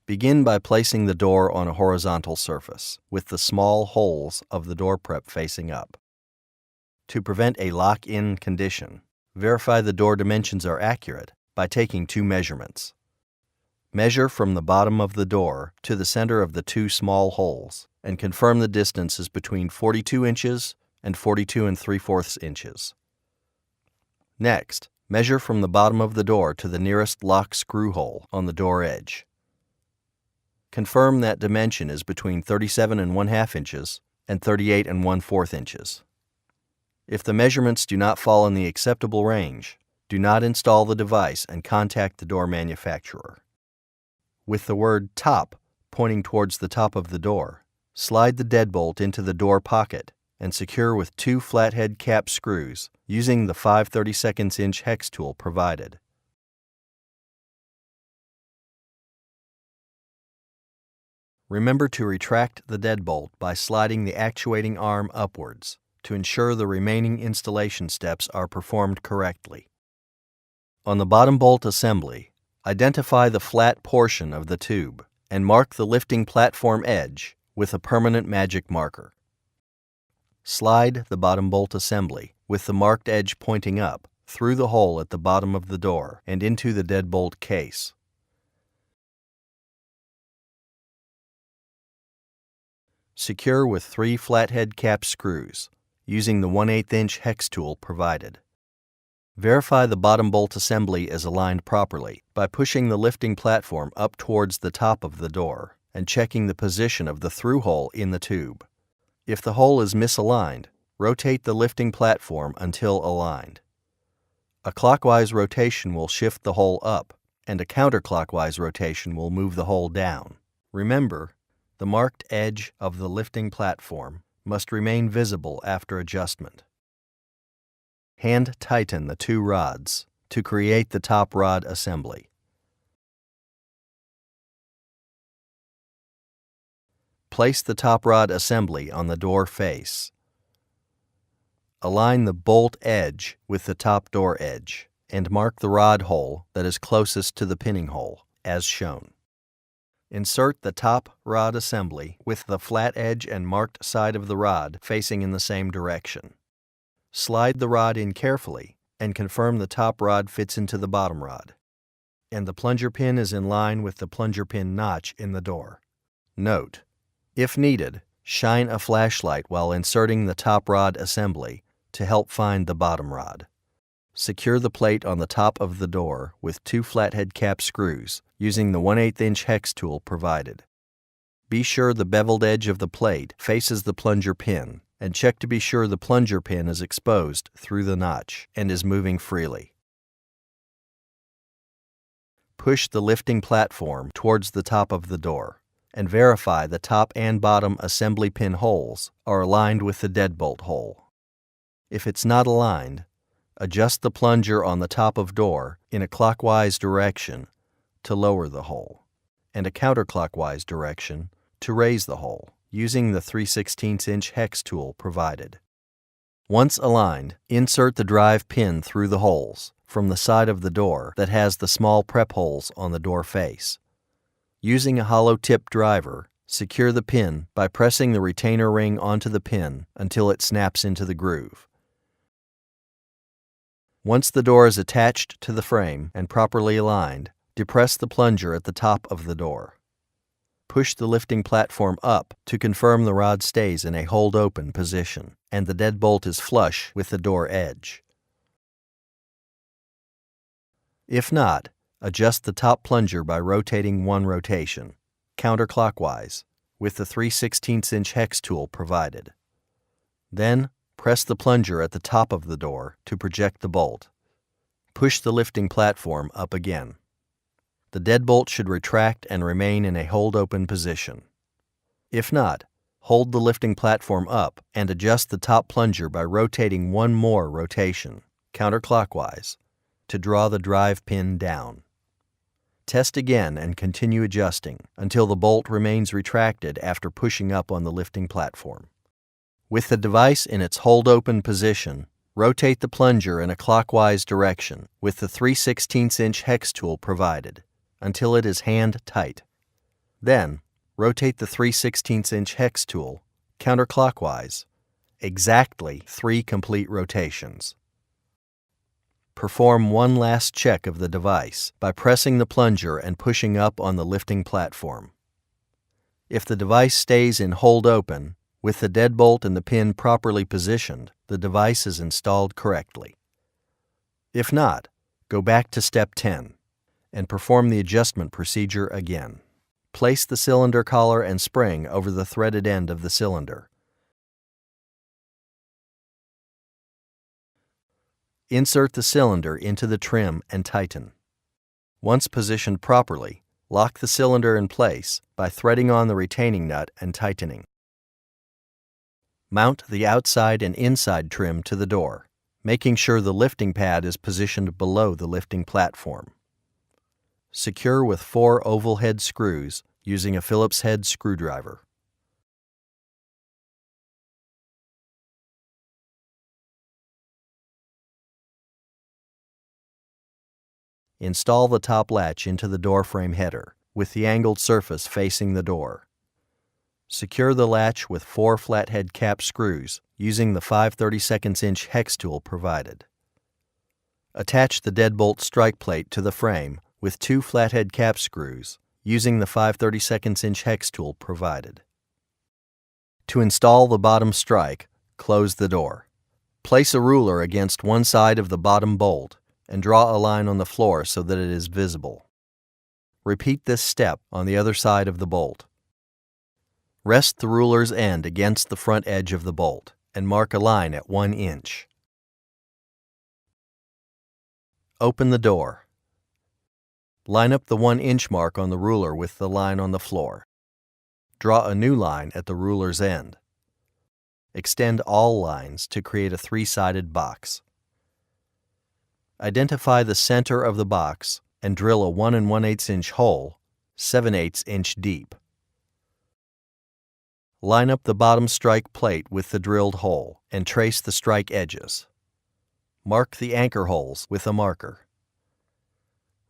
Begin by placing the door on a horizontal surface, with the small holes of the door prep facing up. To prevent a lock-in condition, verify the door dimensions are accurate by taking two measurements. Measure from the bottom of the door to the center of the two small holes and confirm the distance is between 42 inches and 42 3/4 inches. Next, measure from the bottom of the door to the nearest lock screw hole on the door edge. Confirm that dimension is between 37 1/2 inches and 38 1/4 inches. If the measurements do not fall in the acceptable range, do not install the device and contact the door manufacturer. With the word "top" pointing towards the top of the door, slide the deadbolt into the door pocket and secure with two flathead cap screws using the 5/32" hex tool provided. Remember to retract the deadbolt by sliding the actuating arm upwards to ensure the remaining installation steps are performed correctly. On the bottom bolt assembly, identify the flat portion of the tube and mark the lifting platform edge with a permanent magic marker. Slide the bottom bolt assembly with the marked edge pointing up through the hole at the bottom of the door and into the deadbolt case. Secure with 3 flathead cap screws using the 1/8" hex tool provided. Verify the bottom bolt assembly is aligned properly by pushing the lifting platform up towards the top of the door and checking the position of the through hole in the tube. If the hole is misaligned, rotate the lifting platform until aligned. A clockwise rotation will shift the hole up, and a counterclockwise rotation will move the hole down. Remember, the marked edge of the lifting platform must remain visible after adjustment. Hand tighten the two rods to create the top rod assembly. Place the top rod assembly on the door face. Align the bolt edge with the top door edge and mark the rod hole that is closest to the pinning hole, as shown. Insert the top rod assembly with the flat edge and marked side of the rod facing in the same direction. Slide the rod in carefully and confirm the top rod fits into the bottom rod, and the plunger pin is in line with the plunger pin notch in the door. Note: if needed, shine a flashlight while inserting the top rod assembly to help find the bottom rod. Secure the plate on the top of the door with 2 flathead cap screws using the 1/8" hex tool provided. Be sure the beveled edge of the plate faces the plunger pin, and check to be sure the plunger pin is exposed through the notch and is moving freely. Push the lifting platform towards the top of the door, and verify the top and bottom assembly pin holes are aligned with the deadbolt hole. If it's not aligned, adjust the plunger on the top of door in a clockwise direction to lower the hole, and a counterclockwise direction to raise the hole, using the 3/16" hex tool provided. Once aligned, insert the drive pin through the holes from the side of the door that has the small prep holes on the door face. Using a hollow tip driver, secure the pin by pressing the retainer ring onto the pin until it snaps into the groove. Once the door is attached to the frame and properly aligned, depress the plunger at the top of the door. Push the lifting platform up to confirm the rod stays in a hold-open position and the deadbolt is flush with the door edge. If not, adjust the top plunger by rotating 1 rotation, counterclockwise, with the 3/16" hex tool provided. Then, press the plunger at the top of the door to project the bolt. Push the lifting platform up again. The deadbolt should retract and remain in a hold-open position. If not, hold the lifting platform up and adjust the top plunger by rotating 1 more rotation, counterclockwise, to draw the drive pin down. Test again and continue adjusting until the bolt remains retracted after pushing up on the lifting platform. With the device in its hold-open position, rotate the plunger in a clockwise direction with the 3/16" hex tool provided until it is hand tight. Then, rotate the 3/16" hex tool counterclockwise, exactly 3 complete rotations. Perform one last check of the device by pressing the plunger and pushing up on the lifting platform. If the device stays in hold open, with the deadbolt and the pin properly positioned, the device is installed correctly. If not, go back to step 10 and perform the adjustment procedure again. Place the cylinder collar and spring over the threaded end of the cylinder. Insert the cylinder into the trim and tighten. Once positioned properly, lock the cylinder in place by threading on the retaining nut and tightening. Mount the outside and inside trim to the door, making sure the lifting pad is positioned below the lifting platform. Secure with 4 oval head screws using a Phillips head screwdriver. Install the top latch into the door frame header, with the angled surface facing the door. Secure the latch with 4 flathead cap screws using the 5/32" hex tool provided. Attach the deadbolt strike plate to the frame with 2 flathead cap screws using the 5/32" hex tool provided. To install the bottom strike, close the door. Place a ruler against one side of the bottom bolt and draw a line on the floor so that it is visible. Repeat this step on the other side of the bolt. Rest the ruler's end against the front edge of the bolt and mark a line at 1 inch. Open the door. Line up the 1 inch mark on the ruler with the line on the floor. Draw a new line at the ruler's end. Extend all lines to create a 3-sided box. Identify the center of the box and drill a 1 1/8" hole, 7/8 inch deep. Line up the bottom strike plate with the drilled hole and trace the strike edges. Mark the anchor holes with a marker.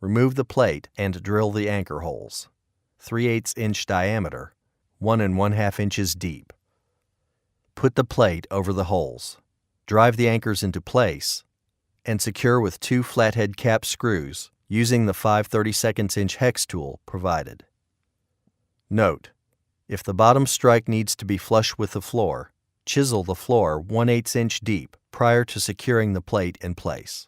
Remove the plate and drill the anchor holes, 3/8 inch diameter, 1 1/2 inches deep. Put the plate over the holes. Drive the anchors into place and secure with 2 flathead cap screws using the 5/32" hex tool provided. Note: if the bottom strike needs to be flush with the floor, chisel the floor 1/8 inch deep prior to securing the plate in place.